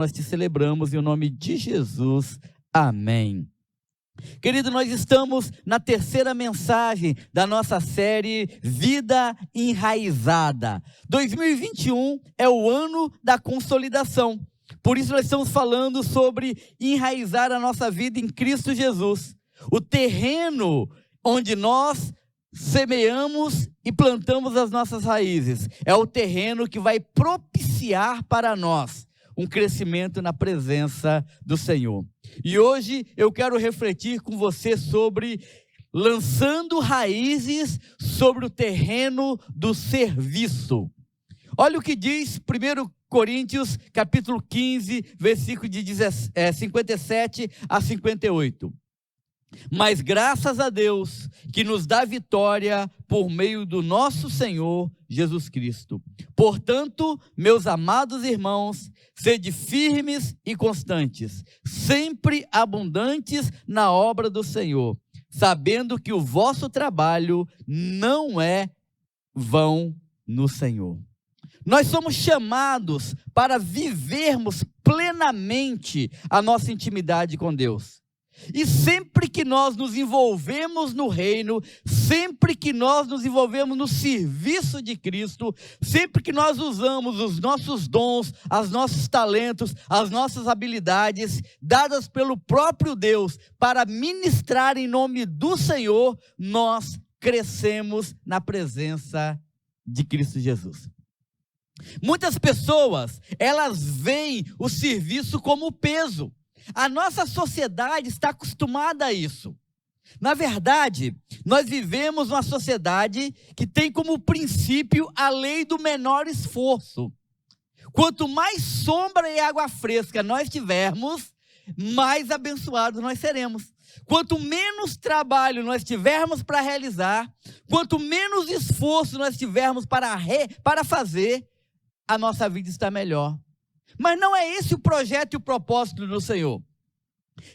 Nós te celebramos em nome de Jesus. Amém. Querido, nós estamos na terceira mensagem da nossa série Vida Enraizada. 2021 é o ano da consolidação. Por isso nós estamos falando sobre enraizar a nossa vida em Cristo Jesus. O terreno onde nós semeamos e plantamos as nossas raízes é o terreno que vai propiciar para nós um crescimento na presença do Senhor. E hoje eu quero refletir com você sobre lançando raízes sobre o terreno do serviço. Olha o que diz 1 Coríntios, capítulo 15, versículo de 57 a 58. Mas graças a Deus que nos dá vitória por meio do nosso Senhor Jesus Cristo. Portanto, meus amados irmãos, sede firmes e constantes, sempre abundantes na obra do Senhor, sabendo que o vosso trabalho não é vão no Senhor. Nós somos chamados para vivermos plenamente a nossa intimidade com Deus. E sempre que nós nos envolvemos no reino, sempre que nós nos envolvemos no serviço de Cristo, sempre que nós usamos os nossos dons, os nossos talentos, as nossas habilidades, dadas pelo próprio Deus, para ministrar em nome do Senhor, nós crescemos na presença de Cristo Jesus. Muitas pessoas, elas veem o serviço como peso. A nossa sociedade está acostumada a isso. Na verdade, nós vivemos uma sociedade que tem como princípio a lei do menor esforço. Quanto mais sombra e água fresca nós tivermos, mais abençoados nós seremos. Quanto menos trabalho nós tivermos para realizar, quanto menos esforço nós tivermos para fazer, a nossa vida está melhor. Mas não é esse o projeto e o propósito do Senhor.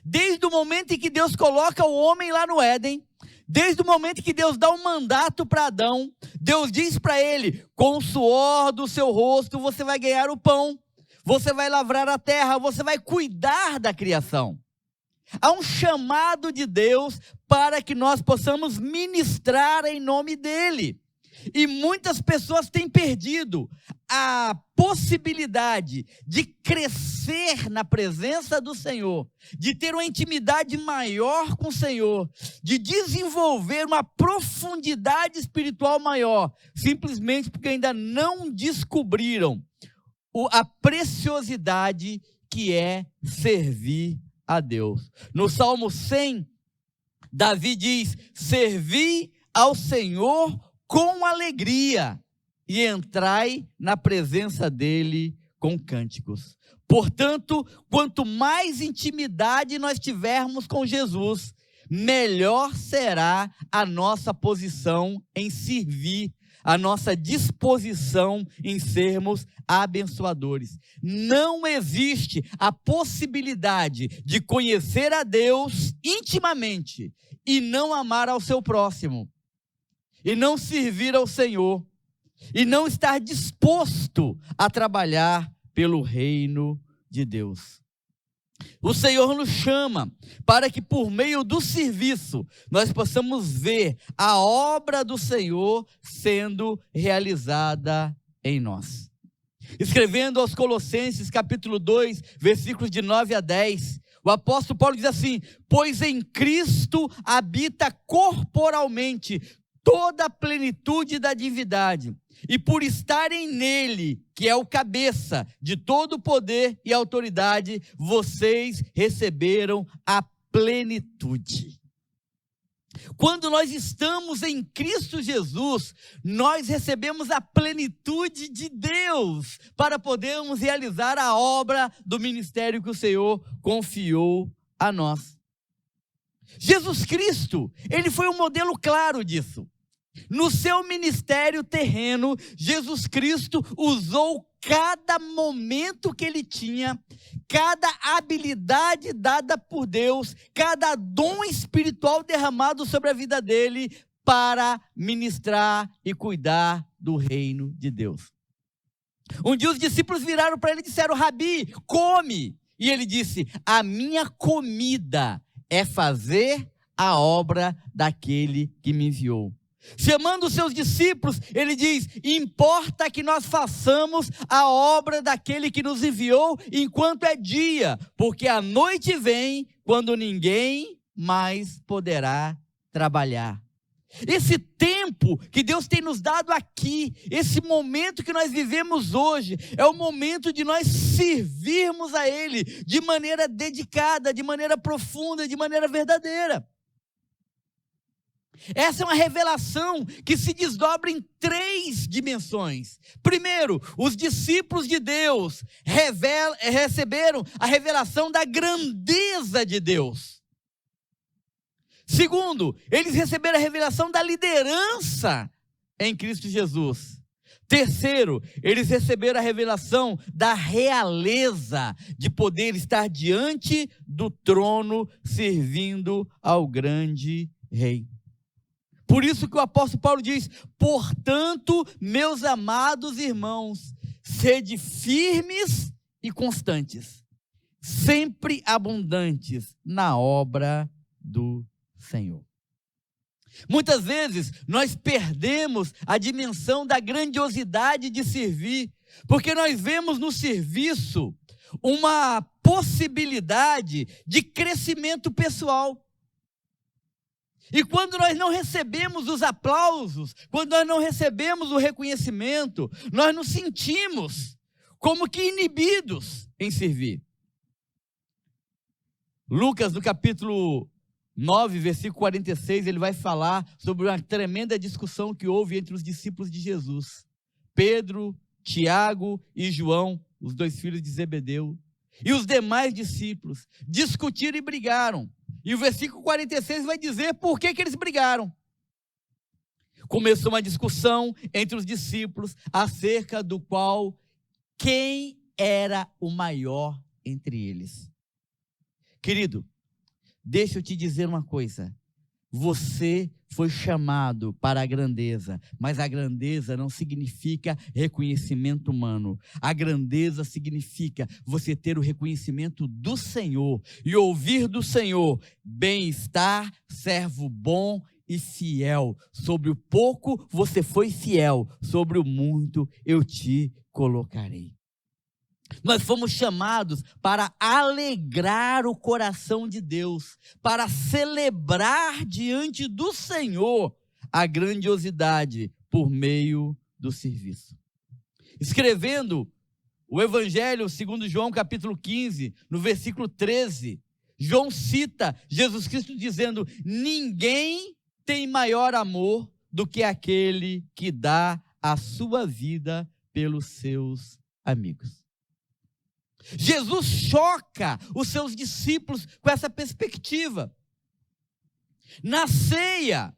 Desde o momento em que Deus coloca o homem lá no Éden, desde o momento em que Deus dá um mandato para Adão, Deus diz para ele: com o suor do seu rosto você vai ganhar o pão, você vai lavrar a terra, você vai cuidar da criação. Há um chamado de Deus para que nós possamos ministrar em nome dele. E muitas pessoas têm perdido a possibilidade de crescer na presença do Senhor, de ter uma intimidade maior com o Senhor, de desenvolver uma profundidade espiritual maior, simplesmente porque ainda não descobriram a preciosidade que é servir a Deus. No Salmo 100, Davi diz: servi ao Senhor com alegria, e entrai na presença dele com cânticos. Portanto, quanto mais intimidade nós tivermos com Jesus, melhor será a nossa posição em servir, a nossa disposição em sermos abençoadores. Não existe a possibilidade de conhecer a Deus intimamente e não amar ao seu próximo, e não servir ao Senhor, e não estar disposto a trabalhar pelo reino de Deus. O Senhor nos chama para que por meio do serviço nós possamos ver a obra do Senhor sendo realizada em nós. Escrevendo aos Colossenses capítulo 2, versículos de 9 a 10, o apóstolo Paulo diz assim: pois em Cristo habita corporalmente toda a plenitude da divindade, e por estarem nele, que é o cabeça de todo o poder e autoridade, vocês receberam a plenitude. Quando nós estamos em Cristo Jesus, nós recebemos a plenitude de Deus, para podermos realizar a obra do ministério que o Senhor confiou a nós. Jesus Cristo, ele foi um modelo claro disso. No seu ministério terreno, Jesus Cristo usou cada momento que ele tinha, cada habilidade dada por Deus, cada dom espiritual derramado sobre a vida dele, para ministrar e cuidar do reino de Deus. Um dia os discípulos viraram para ele e disseram: Rabi, come. E ele disse: a minha comida é fazer a obra daquele que me enviou. Chamando os seus discípulos, ele diz: importa que nós façamos a obra daquele que nos enviou enquanto é dia, porque a noite vem quando ninguém mais poderá trabalhar. Esse tempo que Deus tem nos dado aqui, esse momento que nós vivemos hoje, é o momento de nós servirmos a Ele de maneira dedicada, de maneira profunda, de maneira verdadeira. Essa é uma revelação que se desdobra em 3 dimensões. Primeiro, os discípulos de Deus receberam a revelação da grandeza de Deus. Segundo, eles receberam a revelação da liderança em Cristo Jesus. Terceiro, eles receberam a revelação da realeza, de poder estar diante do trono, servindo ao grande Rei. Por isso que o apóstolo Paulo diz: portanto, meus amados irmãos, sede firmes e constantes, sempre abundantes na obra do Senhor. Muitas vezes nós perdemos a dimensão da grandiosidade de servir, porque nós vemos no serviço uma possibilidade de crescimento pessoal. E quando nós não recebemos os aplausos, quando nós não recebemos o reconhecimento, nós nos sentimos como que inibidos em servir. Lucas, no capítulo 9, versículo 46, ele vai falar sobre uma tremenda discussão que houve entre os discípulos de Jesus. Pedro, Tiago e João, os 2 filhos de Zebedeu, e os demais discípulos discutiram e brigaram. E o versículo 46 vai dizer por que eles brigaram. Começou uma discussão entre os discípulos acerca do qual quem era o maior entre eles. Querido, deixa eu te dizer uma coisa. Você foi chamado para a grandeza, mas a grandeza não significa reconhecimento humano. A grandeza significa você ter o reconhecimento do Senhor e ouvir do Senhor: bem-estar, servo bom e fiel. Sobre o pouco você foi fiel, sobre o muito eu te colocarei. Nós fomos chamados para alegrar o coração de Deus, para celebrar diante do Senhor a grandiosidade por meio do serviço. Escrevendo o Evangelho segundo João, capítulo 15, no versículo 13, João cita Jesus Cristo dizendo: ninguém tem maior amor do que aquele que dá a sua vida pelos seus amigos. Jesus choca os seus discípulos com essa perspectiva. Na ceia,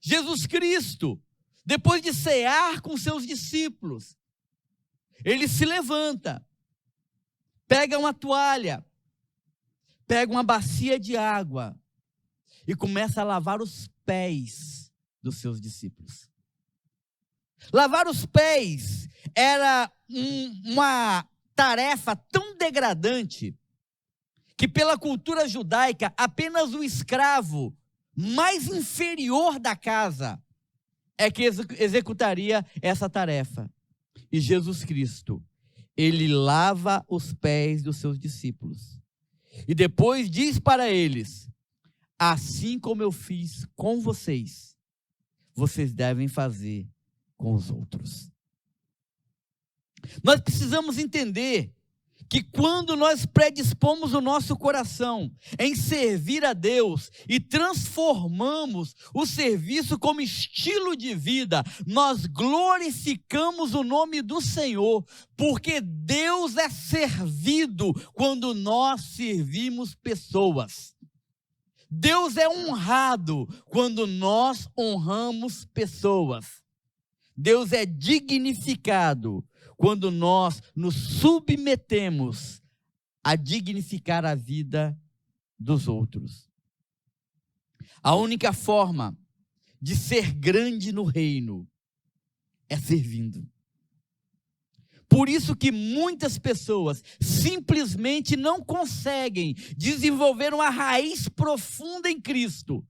Jesus Cristo, depois de cear com seus discípulos, ele se levanta, pega uma toalha, pega uma bacia de água e começa a lavar os pés dos seus discípulos. Lavar os pés era uma tarefa tão degradante que, pela cultura judaica, apenas o escravo mais inferior da casa é que executaria essa tarefa. E Jesus Cristo, ele lava os pés dos seus discípulos e depois diz para eles: assim como eu fiz com vocês, vocês devem fazer com os outros. Nós precisamos entender que quando nós predispomos o nosso coração em servir a Deus e transformamos o serviço como estilo de vida, nós glorificamos o nome do Senhor, porque Deus é servido quando nós servimos pessoas. Deus é honrado quando nós honramos pessoas. Deus é dignificado quando nós nos submetemos a dignificar a vida dos outros. A única forma de ser grande no reino é servindo. Por isso que muitas pessoas simplesmente não conseguem desenvolver uma raiz profunda em Cristo,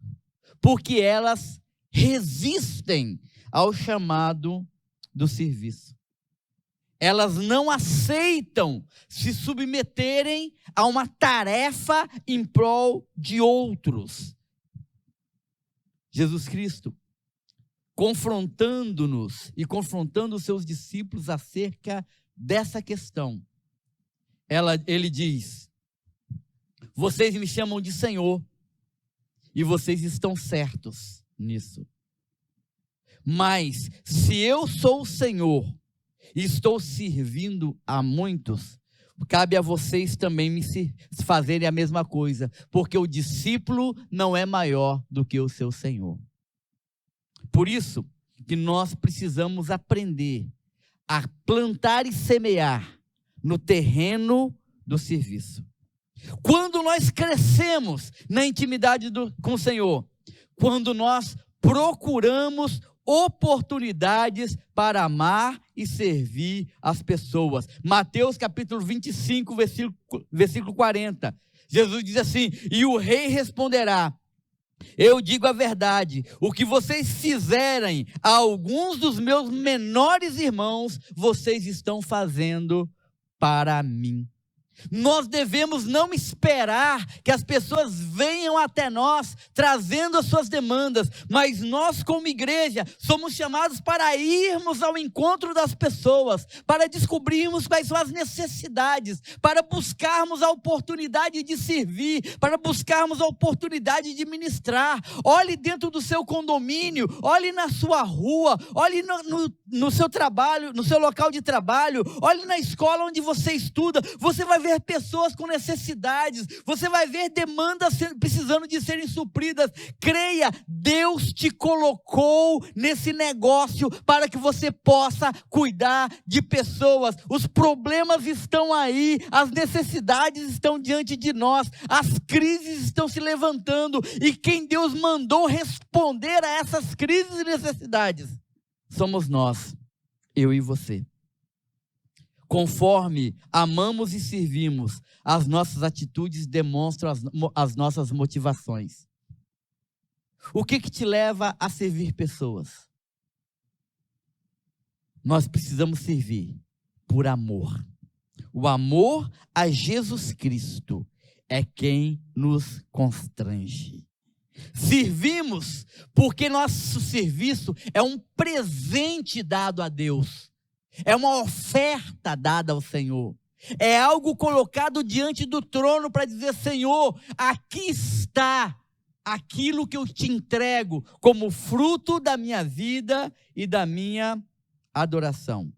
porque elas resistem ao chamado do serviço. Elas não aceitam se submeterem a uma tarefa em prol de outros. Jesus Cristo, confrontando-nos e confrontando os seus discípulos acerca dessa questão, ele diz: vocês me chamam de Senhor, e vocês estão certos nisso. Mas se eu sou o Senhor e estou servindo a muitos, cabe a vocês também me fazerem a mesma coisa, porque o discípulo não é maior do que o seu Senhor. Por isso que nós precisamos aprender a plantar e semear no terreno do serviço. Quando nós crescemos na intimidade com o Senhor, quando nós procuramos oportunidades para amar e servir as pessoas. Mateus capítulo 25, versículo 40. Jesus diz assim: e o rei responderá: eu digo a verdade, o que vocês fizerem a alguns dos meus menores irmãos, vocês estão fazendo para mim. Nós devemos não esperar que as pessoas venham até nós trazendo as suas demandas, mas nós como igreja somos chamados para irmos ao encontro das pessoas, para descobrirmos quais são as necessidades, para buscarmos a oportunidade de servir, para buscarmos a oportunidade de ministrar. Olhe dentro do seu condomínio, olhe na sua rua, olhe no seu trabalho, no seu local de trabalho, olhe na escola onde você estuda. Você vai ver pessoas com necessidades, você vai ver demandas precisando de serem supridas. Creia, Deus te colocou nesse negócio para que você possa cuidar de pessoas. Os problemas estão aí, as necessidades estão diante de nós, as crises estão se levantando, e quem Deus mandou responder a essas crises e necessidades somos nós, eu e você. Conforme amamos e servimos, as nossas atitudes demonstram as nossas motivações. O que te leva a servir pessoas? Nós precisamos servir por amor. O amor a Jesus Cristo é quem nos constrange. Servimos porque nosso serviço é um presente dado a Deus. É uma oferta dada ao Senhor. É algo colocado diante do trono para dizer: Senhor, aqui está aquilo que eu te entrego como fruto da minha vida e da minha adoração.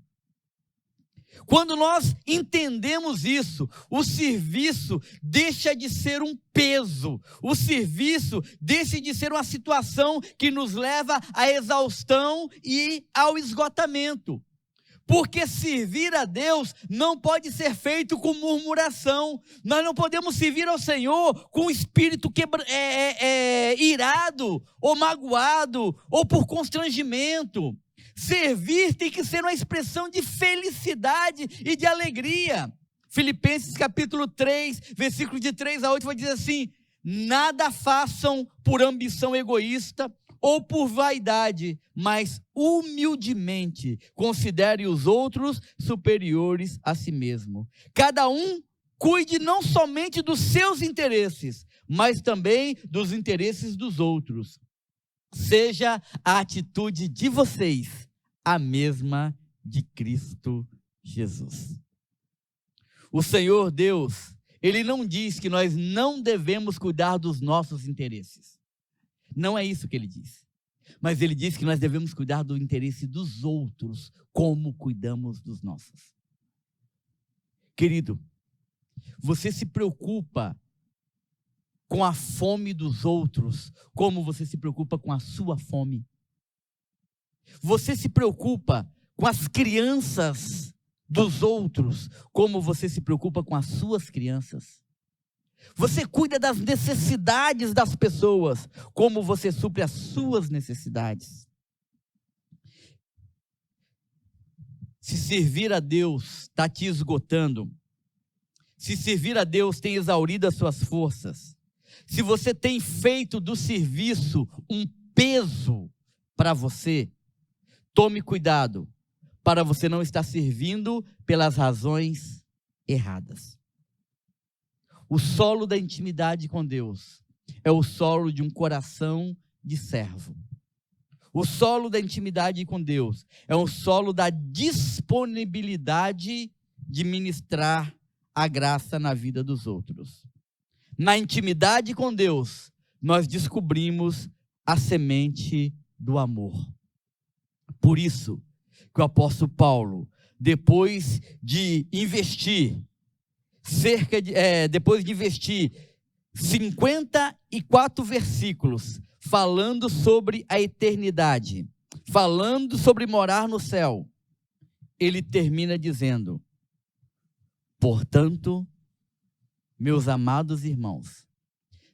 Quando nós entendemos isso, o serviço deixa de ser um peso. O serviço deixa de ser uma situação que nos leva à exaustão e ao esgotamento. Porque servir a Deus não pode ser feito com murmuração. Nós não podemos servir ao Senhor com o espírito irado, ou magoado, ou por constrangimento. Servir tem que ser uma expressão de felicidade e de alegria. Filipenses capítulo 3, versículo de 3 a 8, vai dizer assim: nada façam por ambição egoísta ou por vaidade, mas humildemente considere os outros superiores a si mesmo. Cada um cuide não somente dos seus interesses, mas também dos interesses dos outros. Seja a atitude de vocês a mesma de Cristo Jesus. O Senhor Deus, Ele não diz que nós não devemos cuidar dos nossos interesses. Não é isso que Ele diz. Mas Ele diz que nós devemos cuidar do interesse dos outros, como cuidamos dos nossos. Querido, você se preocupa com a fome dos outros, como você se preocupa com a sua fome? Você se preocupa com as crianças dos outros, como você se preocupa com as suas crianças? Você cuida das necessidades das pessoas, como você supre as suas necessidades? se servir a Deus está te esgotando, se servir a Deus tem exaurido as suas forças, se você tem feito do serviço um peso para você, tome cuidado para você não estar servindo pelas razões erradas. O solo da intimidade com Deus é o solo de um coração de servo. O solo da intimidade com Deus é o solo da disponibilidade de ministrar a graça na vida dos outros. Na intimidade com Deus, nós descobrimos a semente do amor. Por isso que o apóstolo Paulo, depois de investir 54 versículos falando sobre a eternidade, falando sobre morar no céu, ele termina dizendo: portanto, meus amados irmãos,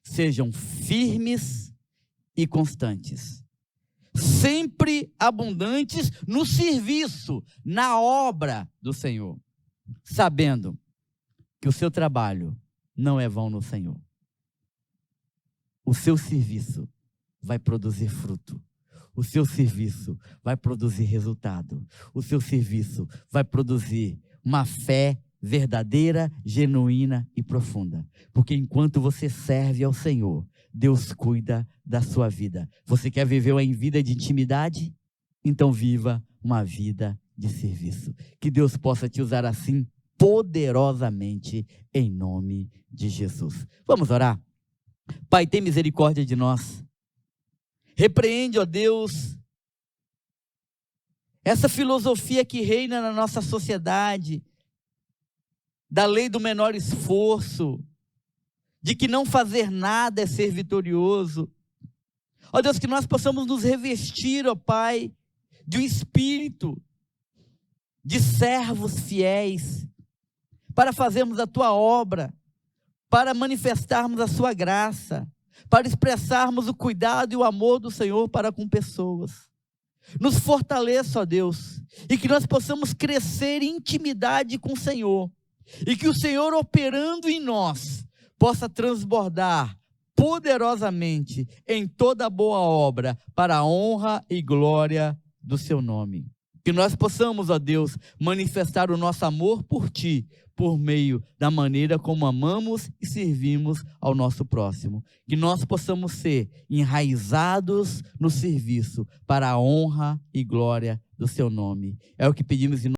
sejam firmes e constantes, sempre abundantes no serviço, na obra do Senhor, sabendo que o seu trabalho não é vão no Senhor. O seu serviço vai produzir fruto. O seu serviço vai produzir resultado. O seu serviço vai produzir uma fé verdadeira, genuína e profunda. Porque enquanto você serve ao Senhor, Deus cuida da sua vida. Você quer viver uma vida de intimidade? Então viva uma vida de serviço. Que Deus possa te usar assim poderosamente em nome de Jesus. Vamos orar? Pai, tem misericórdia de nós. Repreende, ó Deus, essa filosofia que reina na nossa sociedade, da lei do menor esforço, de que não fazer nada é ser vitorioso. Ó Deus, que nós possamos nos revestir, ó Pai, de um espírito de servos fiéis, para fazermos a Tua obra, para manifestarmos a Sua graça, para expressarmos o cuidado e o amor do Senhor para com pessoas. Nos fortaleça, ó Deus, e que nós possamos crescer em intimidade com o Senhor, e que o Senhor, operando em nós, possa transbordar poderosamente em toda boa obra, para a honra e glória do Seu nome. Que nós possamos, ó Deus, manifestar o nosso amor por Ti, por meio da maneira como amamos e servimos ao nosso próximo. Que nós possamos ser enraizados no serviço, para a honra e glória do Seu nome. É o que pedimos em